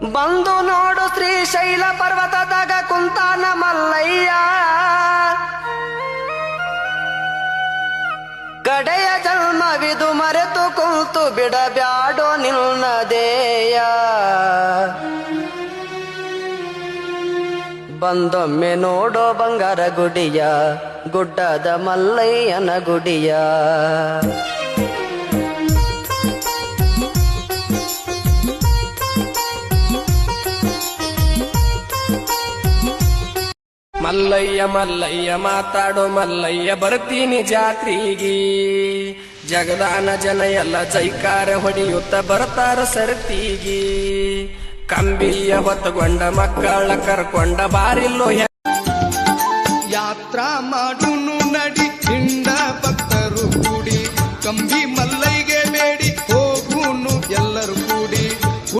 ಬಂದು ನೋಡು ಶ್ರೀಶೈಲ ಪರ್ವತದಾಗ ಕುಂತಾನ ಮಲ್ಲಯ್ಯ, ಕಡೆಯ ಜನ್ಮವಿದು ಮರೆತು ಕುಂತು ಬಿಡಬ್ಯಾಡೋ ನಿನ್ನದೇಯ. ಬಂದೊಮ್ಮೆ ನೋಡೋ ಬಂಗಾರ ಗುಡಿಯ, ಗುಡ್ಡದ ಮಲ್ಲಯ್ಯನ ಗುಡಿಯ. ಮಲ್ಲಯ್ಯ ಮಲ್ಲಯ್ಯ ಮಾತಾಡೋ ಮಲ್ಲಯ್ಯ, ಬರ್ತೀನಿ ಜಾತ್ರೆಗೆ. ಜಗದಾನ ಜನ ಎಲ್ಲ ಜೈಕಾರ ಹೊಡೆಯುತ್ತ ಬರ್ತಾರ ಸರ್ತಿಗೆ. ಕಂಬಿಯ ಹೊತ್ತುಕೊಂಡ ಮಕ್ಕಳ ಕರ್ಕೊಂಡ ಬಾರಿಲ್ಲೋ ಯಾತ್ರಾ ಮಾಡುನು ನಡಿ, ಹಿಂಡ ಭಕ್ತರು ಕೂಡಿ ಕಂಬಿ